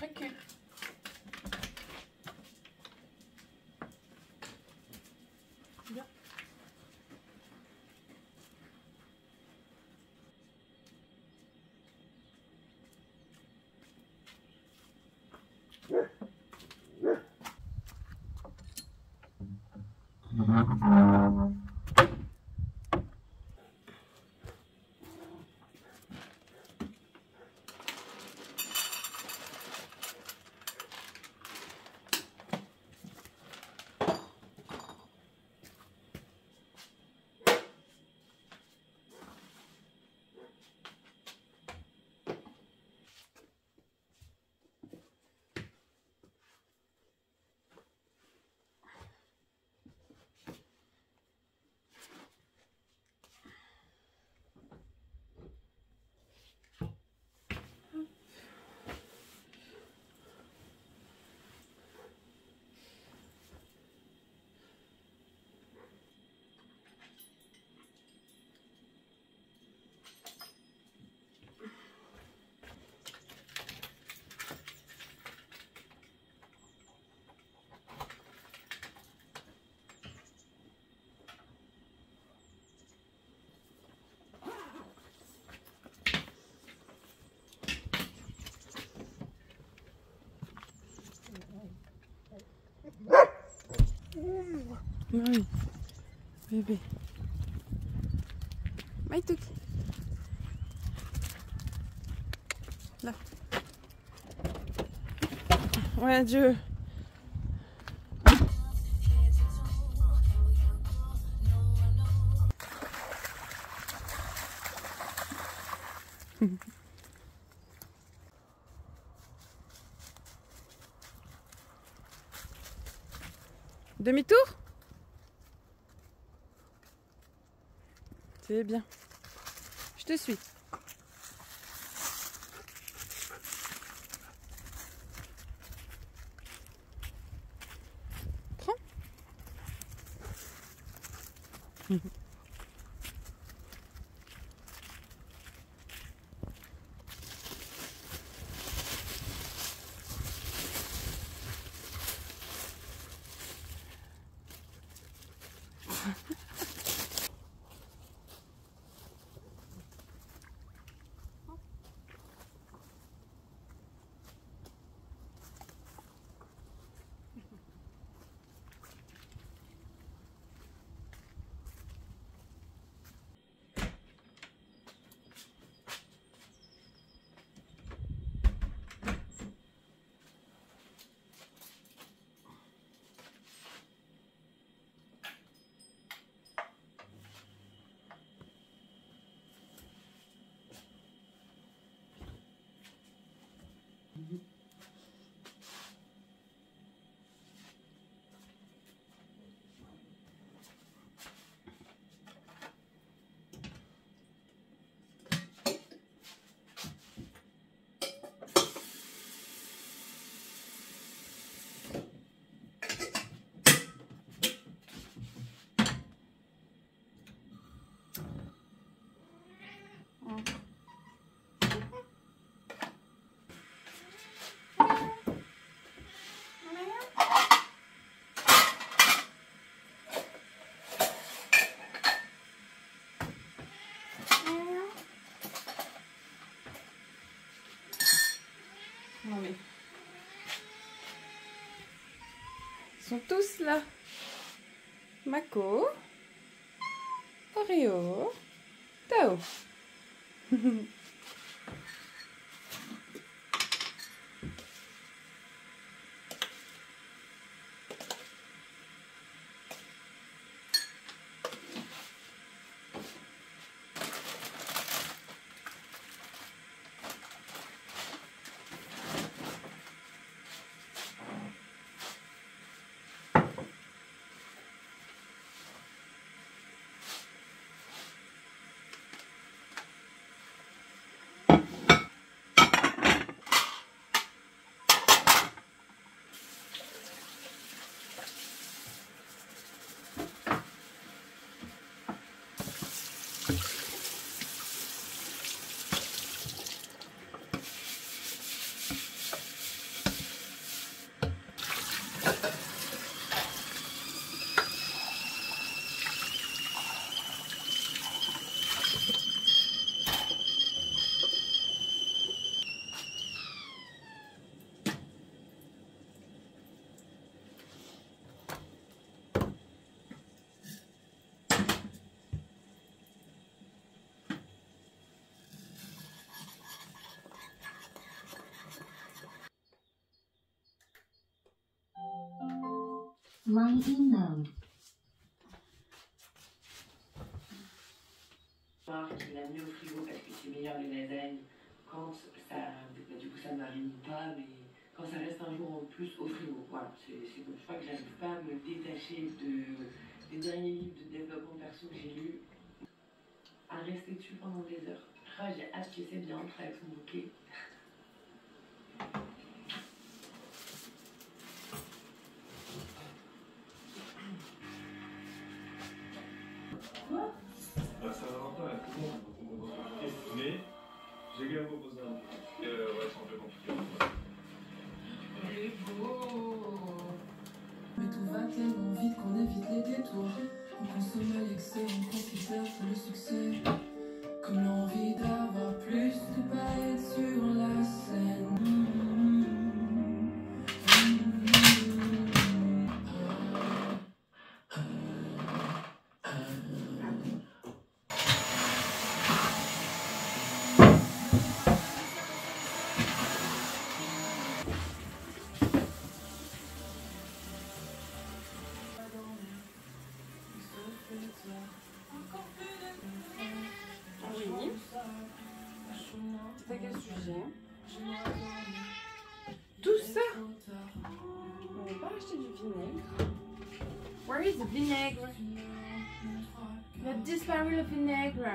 Recule. Bien. Oui, bébé. Maïtouk. Là. Ouais, adieu. Demi-tour? C'est bien. Je te suis. Prends. Oui. Ils sont tous là. Mako, Oreo, Tao. Line in mode. Qui l'a mis au frigo parce que c'est meilleur les lasagnes quand ça, bah, du coup ça marine pas, mais quand ça reste un jour en plus au frigo. Voilà, c'est comme ça que j'arrive pas à me détacher des derniers livres de développement perso que j'ai lus, à rester dessus pendant des heures. Ah, j'ai hâte que c'est bien entre avec son bouquet. Ça va vraiment pas, tout le monde est compliqué, mais j'ai également posé un truc. Ouais, c'est un peu compliqué. Il est beau. Mais tout va tellement vite qu'on évite les détours. On consomme l'excès, on considère que le succès. Comme l'envie d'avoir plus de paillettes sur la scène. Oui. C'est à quel sujet? Tout ça? On va pas acheter du vinaigre. Where is the vinaigre? Il a disparu le vinaigre.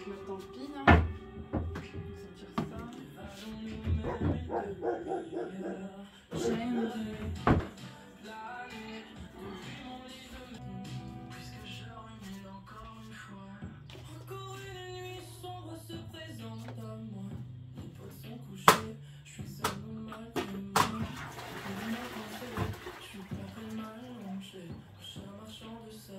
Mais tant pis, hein. On va sortir ça.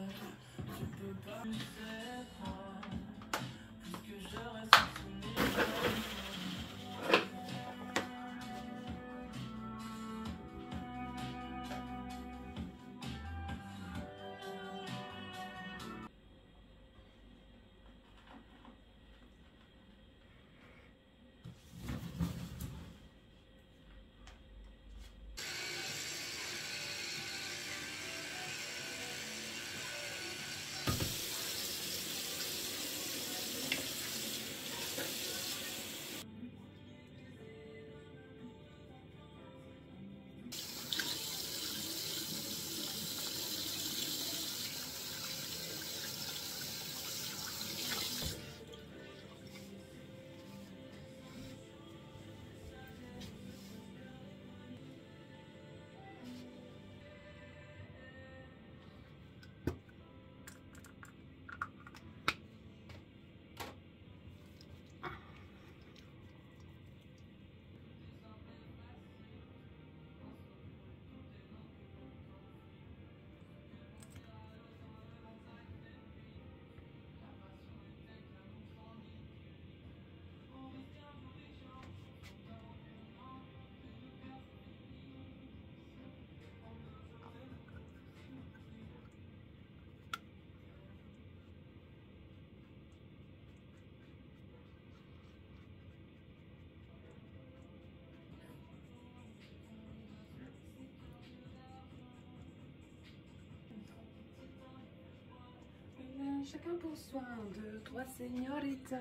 Chacun pour soi, 1, 2, 3, señorita.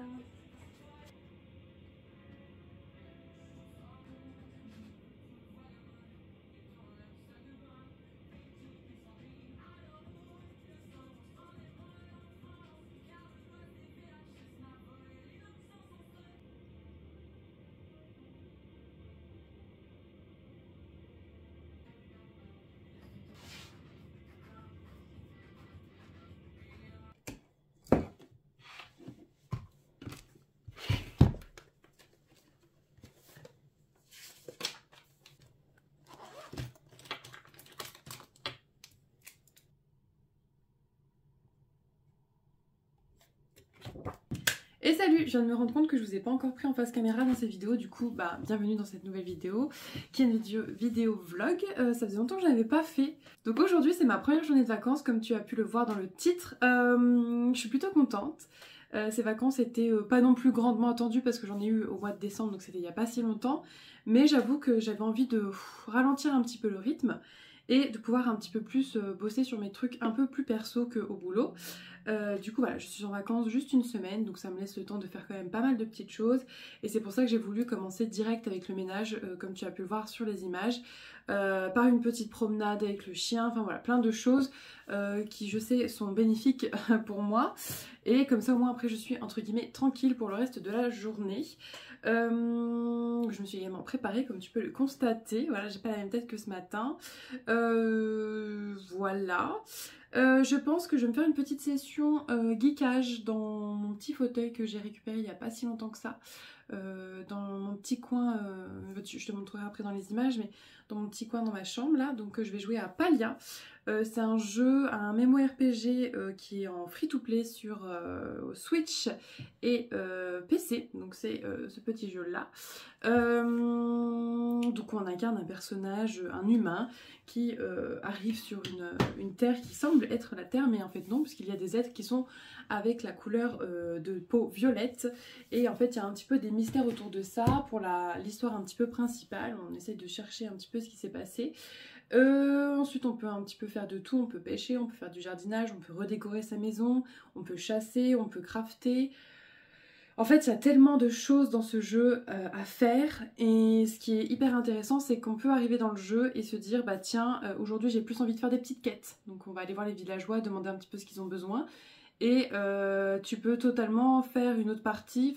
Et salut, je viens de me rendre compte que je vous ai pas encore pris en face caméra dans cette vidéo, du coup bah bienvenue dans cette nouvelle vidéo qui est une vidéo vlog. Ça faisait longtemps que je l'avais pas fait. Donc aujourd'hui c'est ma première journée de vacances comme tu as pu le voir dans le titre. Je suis plutôt contente. Ces vacances étaient pas non plus grandement attendues parce que j'en ai eu au mois de décembre, donc c'était il y a pas si longtemps. Mais j'avoue que j'avais envie de ralentir un petit peu le rythme. et de pouvoir un petit peu plus bosser sur mes trucs un peu plus perso qu'au boulot. Du coup voilà, je suis en vacances juste une semaine, donc ça me laisse le temps de faire quand même pas mal de petites choses, et c'est pour ça que j'ai voulu commencer direct avec le ménage, comme tu as pu le voir sur les images, par une petite promenade avec le chien, enfin voilà, plein de choses qui je sais sont bénéfiques pour moi, et comme ça au moins après je suis entre guillemets tranquille pour le reste de la journée. Je me suis également préparée comme tu peux le constater, voilà, j'ai pas la même tête que ce matin. Voilà. Je pense que je vais me faire une petite session geekage dans mon petit fauteuil que j'ai récupéré il n'y a pas si longtemps que ça. Dans mon petit coin, je te montrerai après dans les images, mais dans mon petit coin dans ma chambre là, donc je vais jouer à Palia. C'est un jeu, un MMORPG qui est en free-to-play sur Switch et PC, donc c'est ce petit jeu là. Donc on incarne un personnage, un humain qui arrive sur une terre qui semble être la terre, mais en fait non, puisqu'il y a des êtres qui sont avec la couleur de peau violette, et en fait il y a un petit peu des mystères autour de ça pour l'histoire un petit peu principale. On essaie de chercher un petit peu ce qui s'est passé. Ensuite on peut un petit peu faire de tout, on peut pêcher, on peut faire du jardinage, on peut redécorer sa maison, on peut chasser, on peut crafter. En fait, il y a tellement de choses dans ce jeu à faire, et ce qui est hyper intéressant, c'est qu'on peut arriver dans le jeu et se dire bah tiens, aujourd'hui j'ai plus envie de faire des petites quêtes. Donc on va aller voir les villageois, demander un petit peu ce qu'ils ont besoin. Et tu peux totalement faire une autre partie,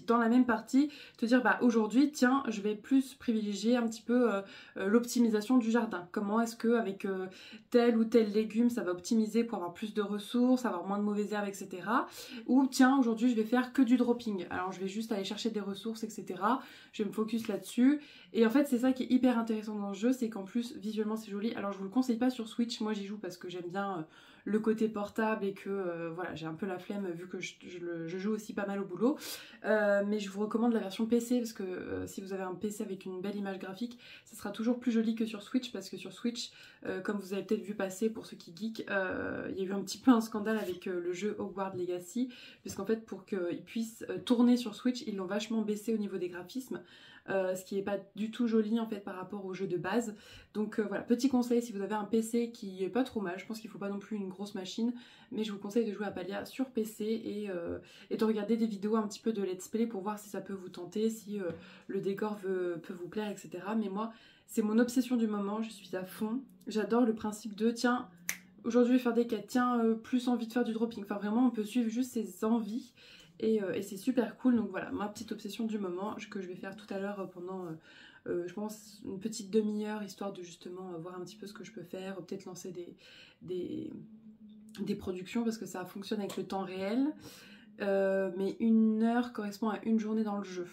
dans la même partie, te dire bah aujourd'hui tiens je vais plus privilégier un petit peu l'optimisation du jardin. Comment est-ce que avec tel ou tel légume ça va optimiser pour avoir plus de ressources, avoir moins de mauvaises herbes, etc. Ou tiens aujourd'hui je vais faire que du dropping, alors je vais juste aller chercher des ressources, etc. Je vais me focus là-dessus. Et en fait c'est ça qui est hyper intéressant dans le jeu, c'est qu'en plus visuellement c'est joli. Alors je vous le conseille pas sur Switch, moi j'y joue parce que j'aime bien le côté portable et que voilà, j'ai un peu la flemme vu que je joue aussi pas mal au boulot, mais je vous recommande la version PC parce que si vous avez un PC avec une belle image graphique, ça sera toujours plus joli que sur Switch, parce que sur Switch, comme vous avez peut-être vu passer pour ceux qui geek, il y a eu un petit peu un scandale avec le jeu Hogwarts Legacy, puisqu'en fait pour qu'il puisse tourner sur Switch, ils l'ont vachement baissé au niveau des graphismes. Ce qui n'est pas du tout joli en fait par rapport au jeu de base. Donc voilà, petit conseil, si vous avez un PC qui est pas trop mal, je pense qu'il ne faut pas non plus une grosse machine, mais je vous conseille de jouer à Palia sur PC et de regarder des vidéos un petit peu de let's play pour voir si ça peut vous tenter, si le décor peut vous plaire, etc. Mais moi, c'est mon obsession du moment, je suis à fond. J'adore le principe de tiens, aujourd'hui je vais faire des quêtes, tiens, plus envie de faire du dropping. Enfin vraiment, on peut suivre juste ses envies. Et c'est super cool, donc voilà, ma petite obsession du moment que je vais faire tout à l'heure pendant, je pense, une petite demi-heure, histoire de justement voir un petit peu ce que je peux faire, peut-être lancer des productions, parce que ça fonctionne avec le temps réel, mais une heure correspond à une journée dans le jeu.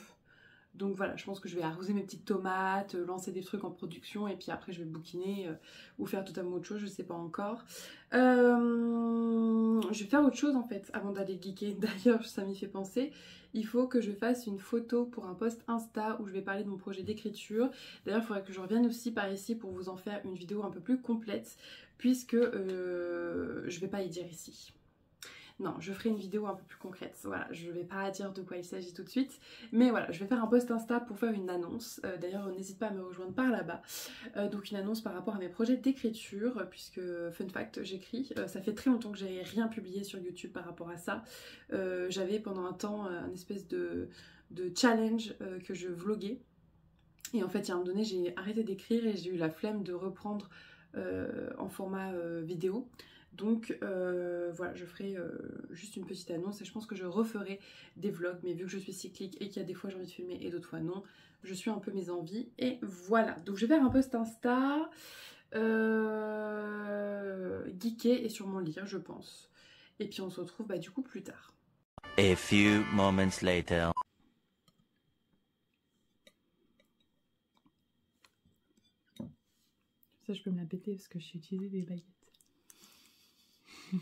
Donc voilà, je pense que je vais arroser mes petites tomates, lancer des trucs en production, et puis après je vais bouquiner ou faire totalement autre chose, je sais pas encore. Je vais faire autre chose en fait avant d'aller geeker. D'ailleurs, ça m'y fait penser, il faut que je fasse une photo pour un post Insta où je vais parler de mon projet d'écriture. D'ailleurs, il faudrait que je revienne aussi par ici pour vous en faire une vidéo un peu plus complète, puisque je vais pas y dire ici. Non, je ferai une vidéo un peu plus concrète. Voilà, je vais pas dire de quoi il s'agit tout de suite. Mais voilà, je vais faire un post Insta pour faire une annonce. D'ailleurs, n'hésite pas à me rejoindre par là-bas. Donc une annonce par rapport à mes projets d'écriture, puisque, fun fact, j'écris. Ça fait très longtemps que j'ai rien publié sur YouTube par rapport à ça. J'avais pendant un temps un espèce de challenge que je vloguais. Et en fait, il y a un moment donné, j'ai arrêté d'écrire et j'ai eu la flemme de reprendre en format vidéo. Donc voilà, je ferai juste une petite annonce et je pense que je referai des vlogs, mais vu que je suis cyclique et qu'il y a des fois j'ai envie de filmer et d'autres fois non, je suis un peu mes envies et voilà. Donc je vais faire un post Insta geeker et sûrement lire, je pense. Et puis on se retrouve du coup plus tard. A few moments later. Ça je peux me la péter parce que j'ai utilisé des baguettes. C'est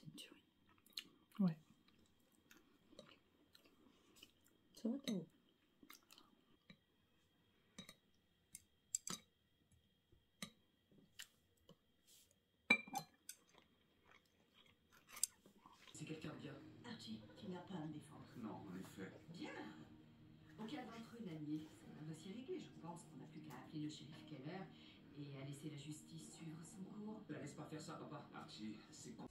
une tuerie. Ouais. Ça va t'en haut. c'est quelqu'un de bien. Archie, tu n'as pas à me défendre. Non, en effet. Bien. Aucun d'entre eux n'a nié. C'est un dossier réglé, je pense qu'on n'a plus qu'à appeler le shérif Keller et à laisser la justice suivre son cours. La laisse pas faire ça, papa. Archie, c'est con.